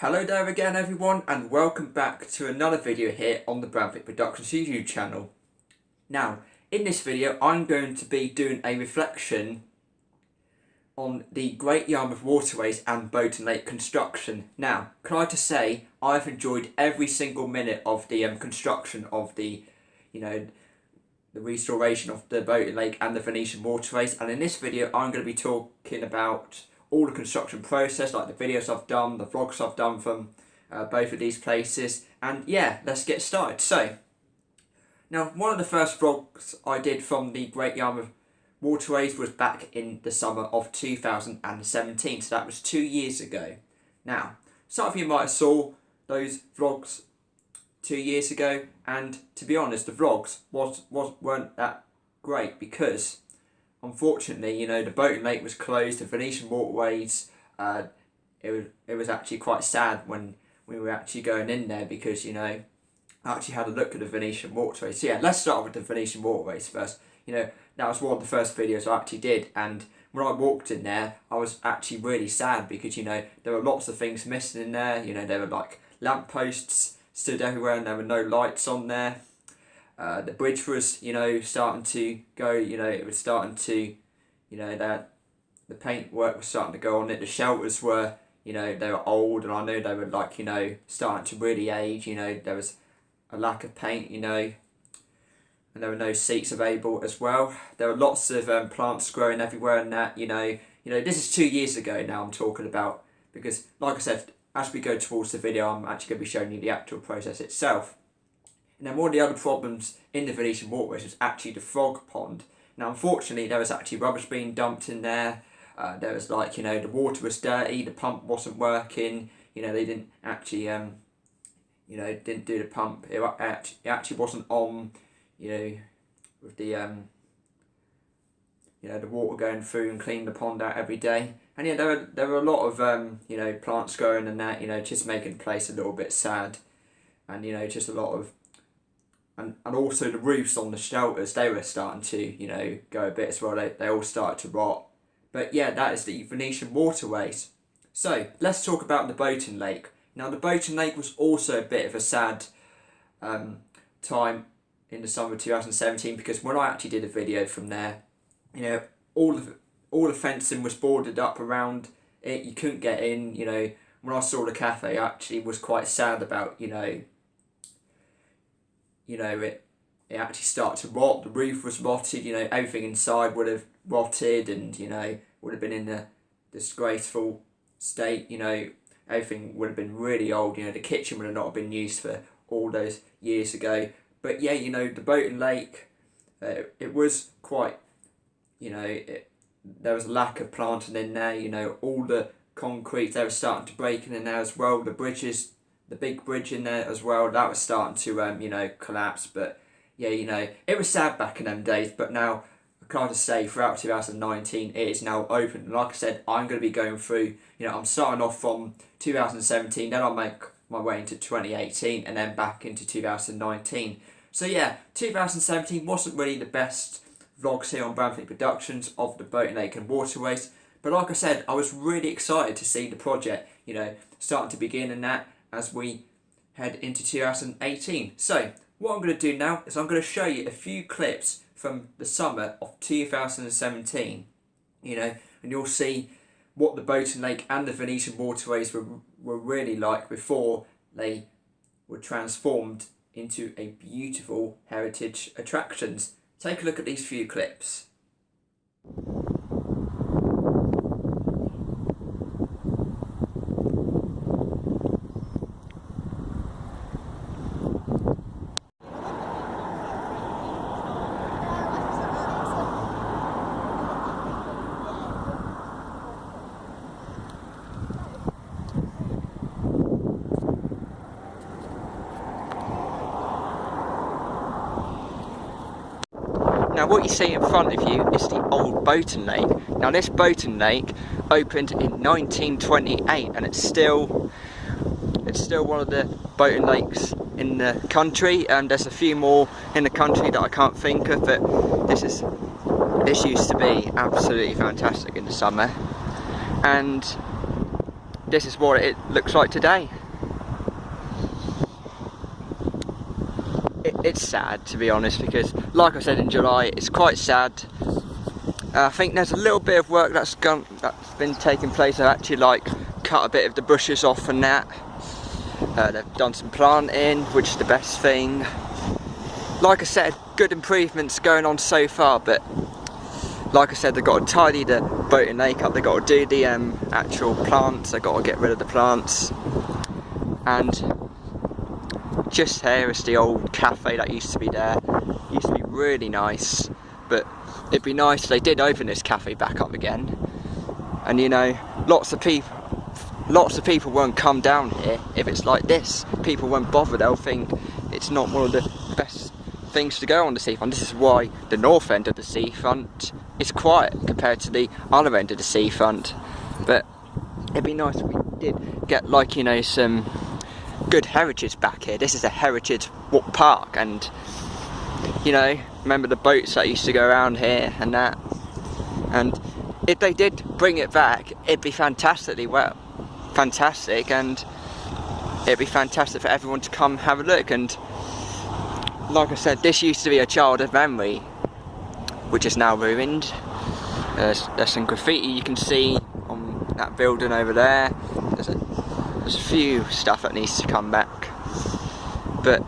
Hello there again everyone, and welcome back to another video here on the Branthwaite Productions YouTube channel. Now, in this video I'm going to be doing a reflection on the Great Yarmouth Waterways and Boating Lake construction. Now, can I just say, I've enjoyed every single minute of the construction of the restoration of the Boating Lake and the Venetian waterways, and in this video I'm going to be talking about all the construction process, like the videos I've done, the vlogs I've done from both of these places, and yeah, let's get started. So, now one of the first vlogs I did from the Great Yarmouth Waterways was back in the summer of 2017, so that was 2 years ago. Now, some of you might have saw those vlogs 2 years ago, and to be honest, the vlogs weren't that great because unfortunately, the Boating Lake was closed, the Venetian waterways, it was actually quite sad when we were actually going in there because, I actually had a look at the Venetian waterways. So yeah, let's start with the Venetian waterways first. That was one of the first videos I actually did, and when I walked in there, I was actually really sad because, there were lots of things missing in there. There were like lampposts stood everywhere and there were no lights on there. The bridge was, starting to go, it was starting to, that the paint work was starting to go on it. The shelters were, they were old, and I knew they were like, starting to really age. There was a lack of paint, and there were no seats available as well. There were lots of plants growing everywhere and that, this is 2 years ago now I'm talking about, because like I said, as we go towards the video, I'm actually going to be showing you the actual process itself. And then one of the other problems in the Venetian waterways was actually the frog pond. Now, unfortunately, there was actually rubbish being dumped in there. There was like, the water was dirty, the pump wasn't working. They didn't actually, didn't do the pump. It actually wasn't on, with the, the water going through and cleaning the pond out every day. And yeah, there were a lot of, plants growing and that, just making the place a little bit sad. And, just a lot of, and also the roofs on the shelters, they were starting to, go a bit as well. They all started to rot. But yeah, that is the Venetian waterways. So, let's talk about the Boating Lake. Now, the Boating Lake was also a bit of a sad time in the summer of 2017, because when I actually did a video from there, all the fencing was boarded up around it. You couldn't get in, When I saw the cafe, I actually was quite sad about, it actually started to rot. The roof was rotted, everything inside would have rotted and, would have been in a disgraceful state, everything would have been really old, the kitchen would have not been used for all those years ago. But yeah, the Boating Lake, it was quite, there was a lack of planting in there, all the concrete, they were starting to break in there as well. The bridges, the big bridge in there as well, that was starting to, collapse. But yeah, it was sad back in them days, but now, I can't just say, throughout 2019, it is now open. And like I said, I'm going to be going through, I'm starting off from 2017, then I'll make my way into 2018, and then back into 2019. So yeah, 2017 wasn't really the best vlogs here on Branthwaite Productions of the Boating Lake and Waterways. But like I said, I was really excited to see the project, starting to begin and that, as we head into 2018. So, what I'm going to do now is I'm going to show you a few clips from the summer of 2017, and you'll see what the Boating Lake and the Venetian waterways were really like before they were transformed into a beautiful heritage attractions. Take a look at these few clips. Now what you see in front of you is the old Boating Lake. Now this Boating Lake opened in 1928, and it's still one of the boating lakes in the country, and there's a few more in the country that I can't think of, but this used to be absolutely fantastic in the summer. And this is what it looks like today. It's sad, to be honest, because like I said in July, it's quite sad. I think there's a little bit of work that's been taking place. I've actually like cut a bit of the bushes off and that. They've done some planting, which is the best thing. Like I said, good improvements going on so far, but like I said, they've got to tidy the boating lake up, they've got to do the actual plants, they've got to get rid of the plants. And just here is the old cafe that used to be there. It used to be really nice, but it'd be nice if they did open this cafe back up again. And you know, lots of people won't come down here if it's like this. People won't bother, they'll think it's not one of the best things to go on the seafront. This is why the north end of the seafront is quiet compared to the other end of the seafront. But it'd be nice if we did get, like, you know, some good heritage back here. This is a heritage park, and you know, remember the boats that used to go around here and that. And if they did bring it back, it'd be fantastic, and it'd be fantastic for everyone to come have a look. And like I said, this used to be a childhood memory, which is now ruined. There's some graffiti you can see on that building over there. There's a few stuff that needs to come back, but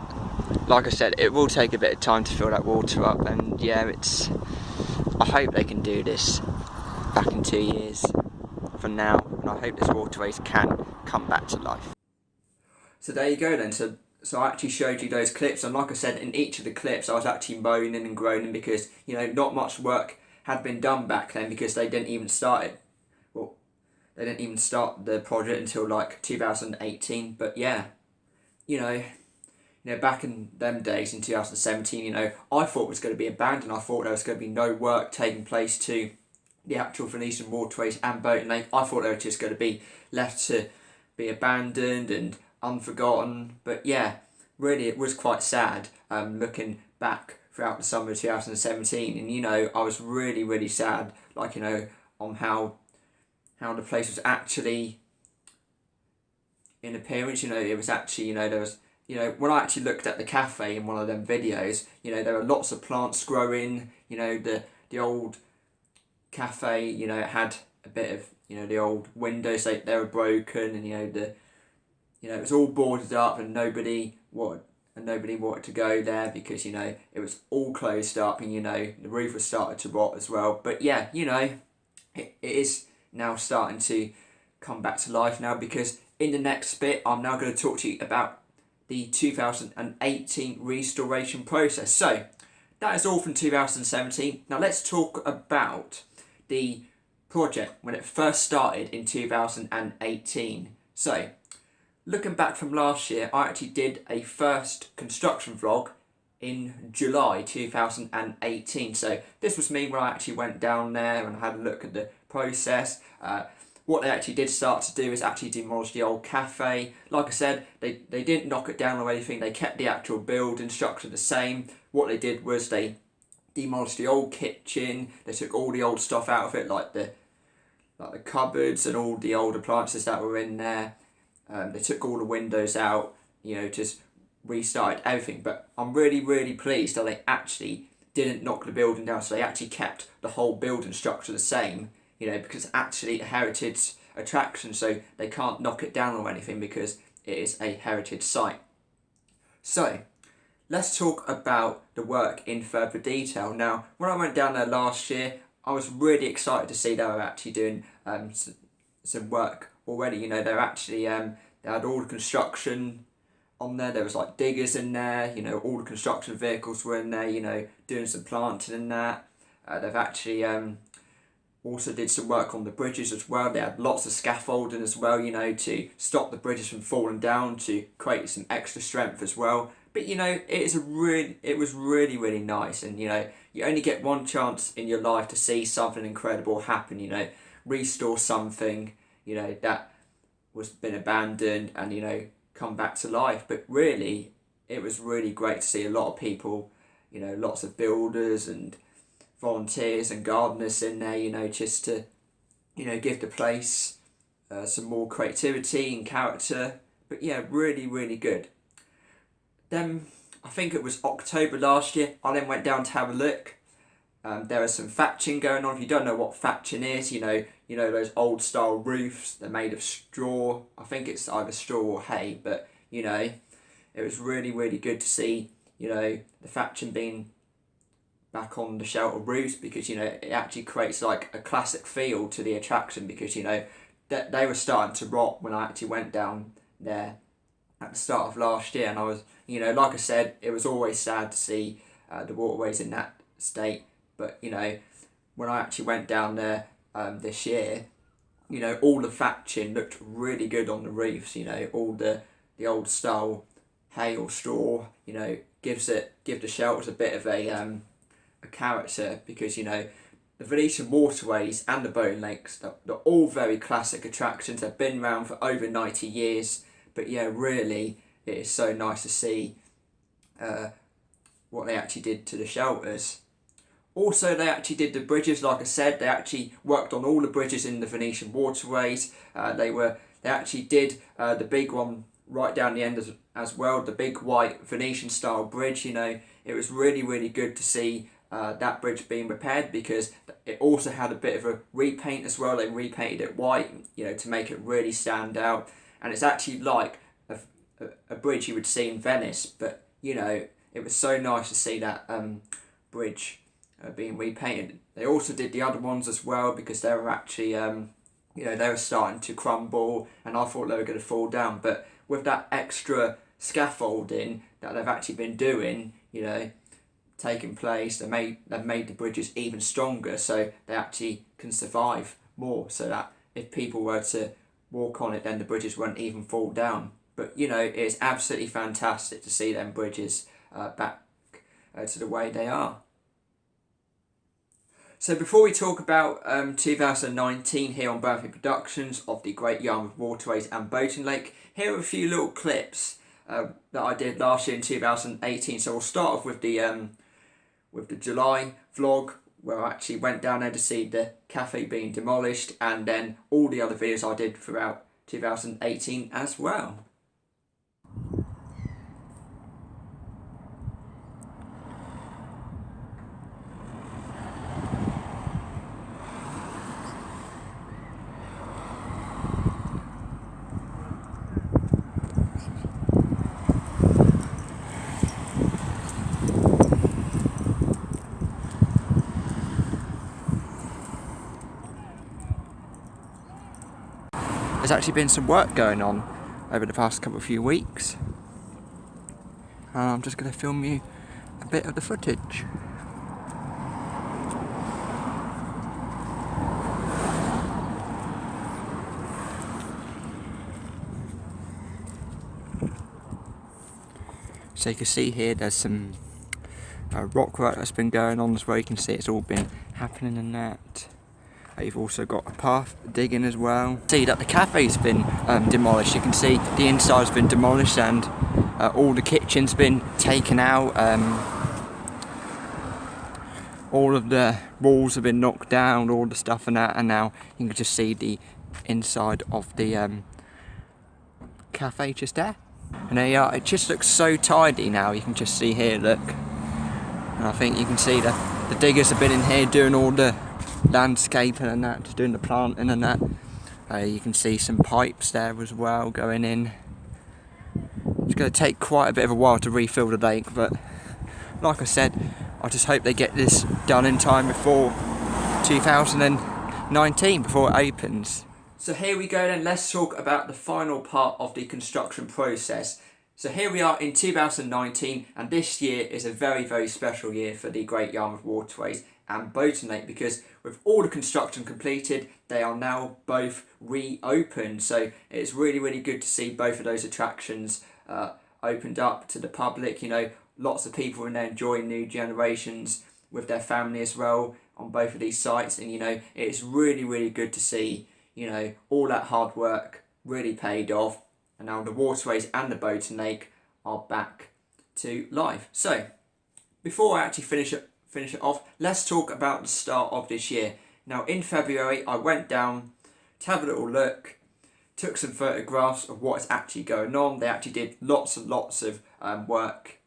like I said, it will take a bit of time to fill that water up. And yeah, I hope they can do this back in 2 years from now, and I hope this waterways can come back to life. So there you go then. So I actually showed you those clips, and like I said, in each of the clips I was actually moaning and groaning because, you know, not much work had been done back then, because they didn't even start it. Well, they didn't even start the project until like 2018. But yeah, you know, back in them days in 2017, you know, I thought it was going to be abandoned. I thought there was going to be no work taking place to the actual Venetian Waterways and Boating Lake. I thought they were just going to be left to be abandoned and unforgotten. But yeah, really it was quite sad looking back throughout the summer of 2017. And you know, I was really, really sad, like, you know, on how the place was actually in appearance. You know, it was actually, you know, there was, you know, when I actually looked at the cafe in one of them videos, you know, there were lots of plants growing. You know, the old cafe, you know, it had a bit of, you know, the old windows, they were broken, and you know, it was all boarded up, and nobody wanted to go there because, you know, it was all closed up, and you know, the roof was started to rot as well. But yeah, you know, it is now starting to come back to life now, because in the next bit I'm now going to talk to you about the 2018 restoration process. So that is all from 2017. Now let's talk about the project when it first started in 2018. So looking back from last year, I actually did a first construction vlog in July 2018. So this was me when I actually went down there and had a look at the process. What they actually did start to do is actually demolish the old cafe. Like I said, they didn't knock it down or anything. They kept the actual building structure the same. What they did was they demolished the old kitchen. They took all the old stuff out of it, like the cupboards and all the old appliances that were in there. They took all the windows out, you know, just restarted everything. But I'm really, really pleased that they actually didn't knock the building down. So they actually kept the whole building structure the same, you know, because it's actually a heritage attraction, so they can't knock it down or anything because it is a heritage site. So let's talk about the work in further detail. Now, when I went down there last year, I was really excited to see they were actually doing some work already. You know, they're actually they had all the construction on there. There was like diggers in there, you know, all the construction vehicles were in there, you know, doing some planting and that. They've actually also did some work on the bridges as well. They had lots of scaffolding as well, you know, to stop the bridges from falling down, to create some extra strength as well. But you know, it was really, really nice. And you know, you only get one chance in your life to see something incredible happen, you know, restore something, you know, that was been abandoned and, you know, come back to life. But really, it was really great to see a lot of people, you know, lots of builders and volunteers and gardeners in there, you know, just to, you know, give the place some more creativity and character. But yeah, really, really good. Then I think it was October last year, I then went down to have a look. There was some thatching going on. If you don't know what thatching is, you know those old style roofs. They're made of straw. I think it's either straw or hay. But you know, it was really, really good to see the thatching being back on the shelter roofs, because it actually creates like a classic feel to the attraction, because they were starting to rot when I actually went down there at the start of last year, and I was like I said, it was always sad to see the waterways in that state. But when I actually went down there this year, all the thatching looked really good on the roofs. All the old style hay or straw, give the shelters a bit of a character, because the Venetian waterways and the boating lakes, they're all very classic attractions. They've been around for over 90 years. But yeah, really, it is so nice to see what they actually did to the shelters. Also, they actually did the bridges. Like I said, they actually worked on all the bridges in the Venetian waterways. They actually did the big one right down the end as well, the big white Venetian style bridge. It was really, really good to see that bridge being repaired, because it also had a bit of a repaint as well. They repainted it white, to make it really stand out. And it's actually like a bridge you would see in Venice, but it was so nice to see that bridge being repainted. They also did the other ones as well, because they were actually they were starting to crumble, and I thought they were going to fall down. But with that extra scaffolding that they've actually been doing, taking place, they've made the bridges even stronger, so they actually can survive more, so that if people were to walk on it, then the bridges won't even fall down. But it's absolutely fantastic to see them bridges back to the way they are. So before we talk about 2019 here on Branthwaite Productions of the Great Yarmouth Waterways and Boating Lake, here are a few little clips that I did last year in 2018. So we'll start off with the July vlog, where I actually went down there to see the cafe being demolished, and then all the other videos I did throughout 2018 as well. There's actually been some work going on over the past few weeks, and I'm just going to film you a bit of the footage. So you can see here there's some rock work that's been going on as well. You can see it's all been happening in that. You've also got a path digging as well. See that the cafe's been demolished. You can see the inside's been demolished, and all the kitchen's been taken out. All of the walls have been knocked down, all the stuff and that, and now you can just see the inside of the cafe just there. And there you are. It just looks so tidy now. You can just see here, look. And I think you can see that the diggers have been in here doing all the landscaping and that, just doing the planting and that. You can see some pipes there as well going in. It's going to take quite a bit of a while to refill the lake, but like I said, I just hope they get this done in time before 2019, before it opens. So here we go then, let's talk about the final part of the construction process. So here we are in 2019, and this year is a very, very special year for the Great Yarmouth Waterways and Boating Lake, because with all the construction completed, they are now both reopened. So it's really, really good to see both of those attractions opened up to the public. Lots of people in there enjoying new generations with their family as well on both of these sites, and it's really, really good to see all that hard work really paid off, and now the waterways and the Boating Lake are back to life. So before I actually finish it off, let's talk about the start of this year. Now in February I went down to have a little look, took some photographs of what is actually going on. They actually did lots and lots of work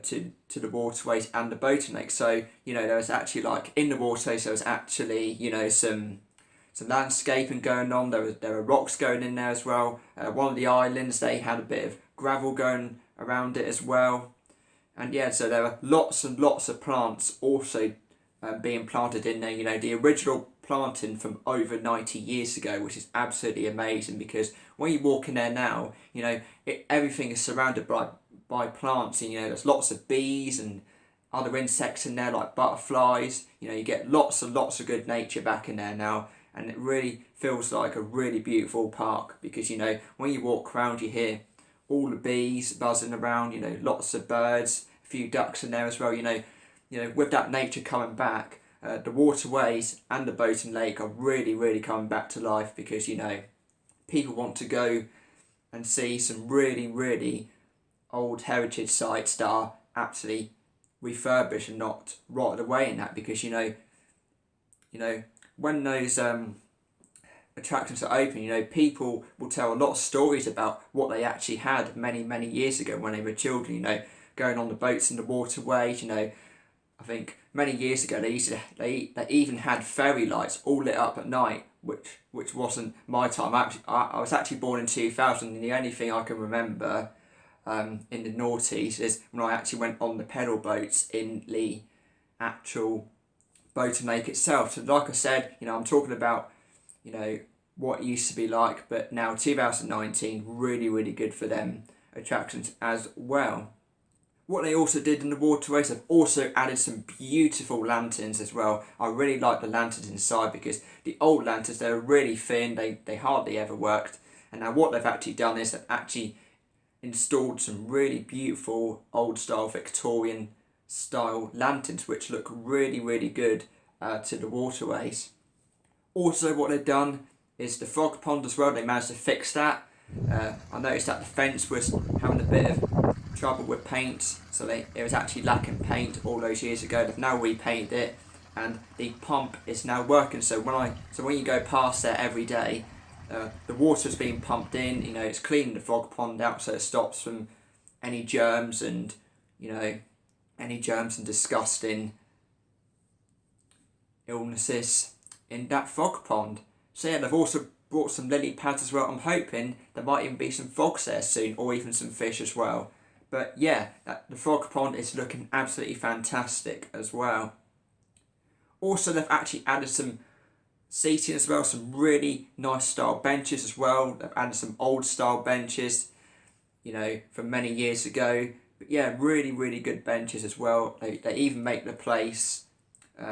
to the waterways and the boating lake. So, you know, there was actually, like, in the waterways, there was actually, you know, some landscaping going on. There were rocks going in there as well. One of the islands, they had a bit of gravel going around it as well. And yeah, so there were lots and lots of plants also being planted in there. You know, the original planting from over 90 years ago, which is absolutely amazing, because when you walk in there now, you know, everything is surrounded by plants, and you know, there's lots of bees and other insects in there, like butterflies. You know, you get lots and lots of good nature back in there now, and it really feels like a really beautiful park, because you know, when you walk around, you hear all the bees buzzing around, you know, lots of birds, a few ducks in there as well. You know, with that nature coming back, the waterways and the boating lake are really coming back to life, because you know, people want to go and see some really old heritage sites that are absolutely refurbished and not rotted away in that, because you know when those attractions are open, you know, people will tell a lot of stories about what they actually had many years ago when they were children, you know, going on the boats in the waterways. You know, I think many years ago they even had fairy lights all lit up at night, which wasn't my time. I was actually born in 2000, and the only thing I can remember in the noughties is when I actually went on the pedal boats in the actual boating lake itself. So like I said, you know, I'm talking about, you know, what it used to be like, but now 2019, really good for them attractions as well. What they also did in the waterways, they've also added some beautiful lanterns as well. I really like the lanterns inside, because the old lanterns, they were really thin, they hardly ever worked. And now what they've actually done is they've actually installed some really beautiful old style Victorian style lanterns, which look really good to the waterways. Also, what they've done is the frog pond as well. They managed to fix that. I noticed that the fence was having a bit of trouble with paint, so it was actually lacking paint all those years ago. They've now repainted it, and the pump is now working. So when you go past there every day, the water's being pumped in. You know, it's cleaning the frog pond out, so it stops from any germs and, you know, any germs and disgusting illnesses in that frog pond. So yeah, they've also brought some lily pads as well. I'm hoping there might even be some frogs there soon, or even some fish as well. But yeah, the frog pond is looking absolutely fantastic as well. Also, they've actually added some seating as well, some really nice style benches as well. They've added some old style benches, you know, from many years ago. But yeah, really good benches as well. They even make the place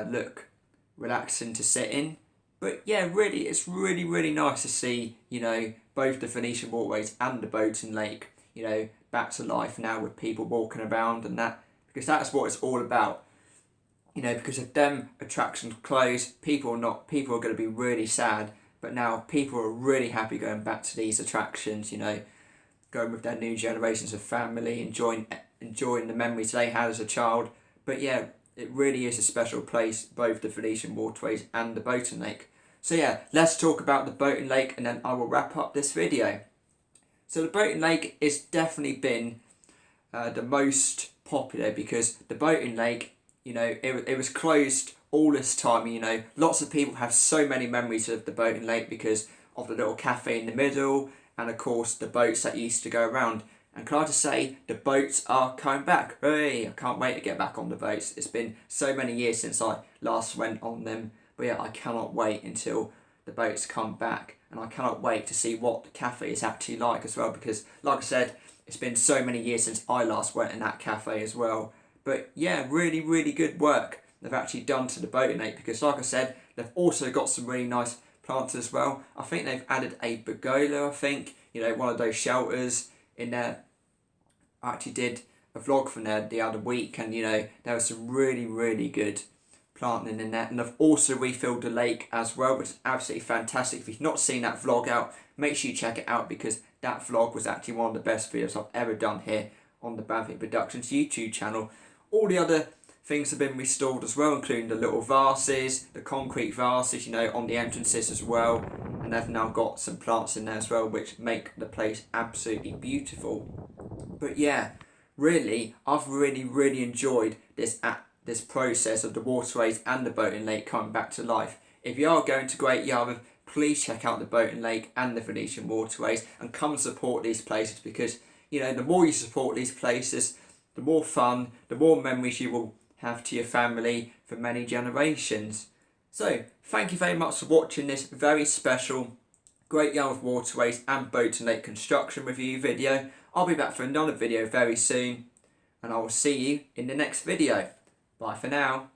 look relaxing to sit in. But yeah, really, it's really nice to see, you know, both the Venetian waterways and the boating lake, you know, back to life now with people walking around and that, because that's what it's all about. You know, because if them attractions close, people are going to be really sad. But now people are really happy going back to these attractions, you know, going with their new generations of family, enjoying the memories they had as a child. But yeah, it really is a special place, both the Venetian waterways and the boating lake. So yeah, let's talk about the boating lake, and then I will wrap up this video. So the boating lake has definitely been the most popular, because the boating lake, you know, it was closed all this time. You know, lots of people have so many memories of the boating lake because of the little cafe in the middle, and of course the boats that used to go around. And can I just say, the boats are coming back. Hey, I can't wait to get back on the boats. It's been so many years since I last went on them. But yeah, I cannot wait until the boats come back. And I cannot wait to see what the cafe is actually like as well. Because, like I said, it's been so many years since I last went in that cafe as well. But yeah, really good work they've actually done to the boating lake. Because, like I said, they've also got some really nice plants as well. I think they've added a pergola, I think. You know, one of those shelters in there. I actually did a vlog from there the other week, and you know, there was some really good planting in there. And I've also refilled the lake as well, which is absolutely fantastic. If you've not seen that vlog out, make sure you check it out, because that vlog was actually one of the best videos I've ever done here on the Branthwaite Productions YouTube channel. All the other things have been restored as well, including the little vases, the concrete vases, you know, on the entrances as well. and they've now got some plants in there as well, which make the place absolutely beautiful. But yeah, really, I've really enjoyed this process of the waterways and the boating lake coming back to life. If you are going to Great Yarmouth, please check out the boating lake and the Venetian waterways and come and support these places, because you know, the more you support these places, the more fun, the more memories you will have to your family for many generations. So, thank you very much for watching this very special Great Yarmouth Waterways and Boating Lake construction review video. I'll be back for another video very soon, and I will see you in the next video. Bye for now.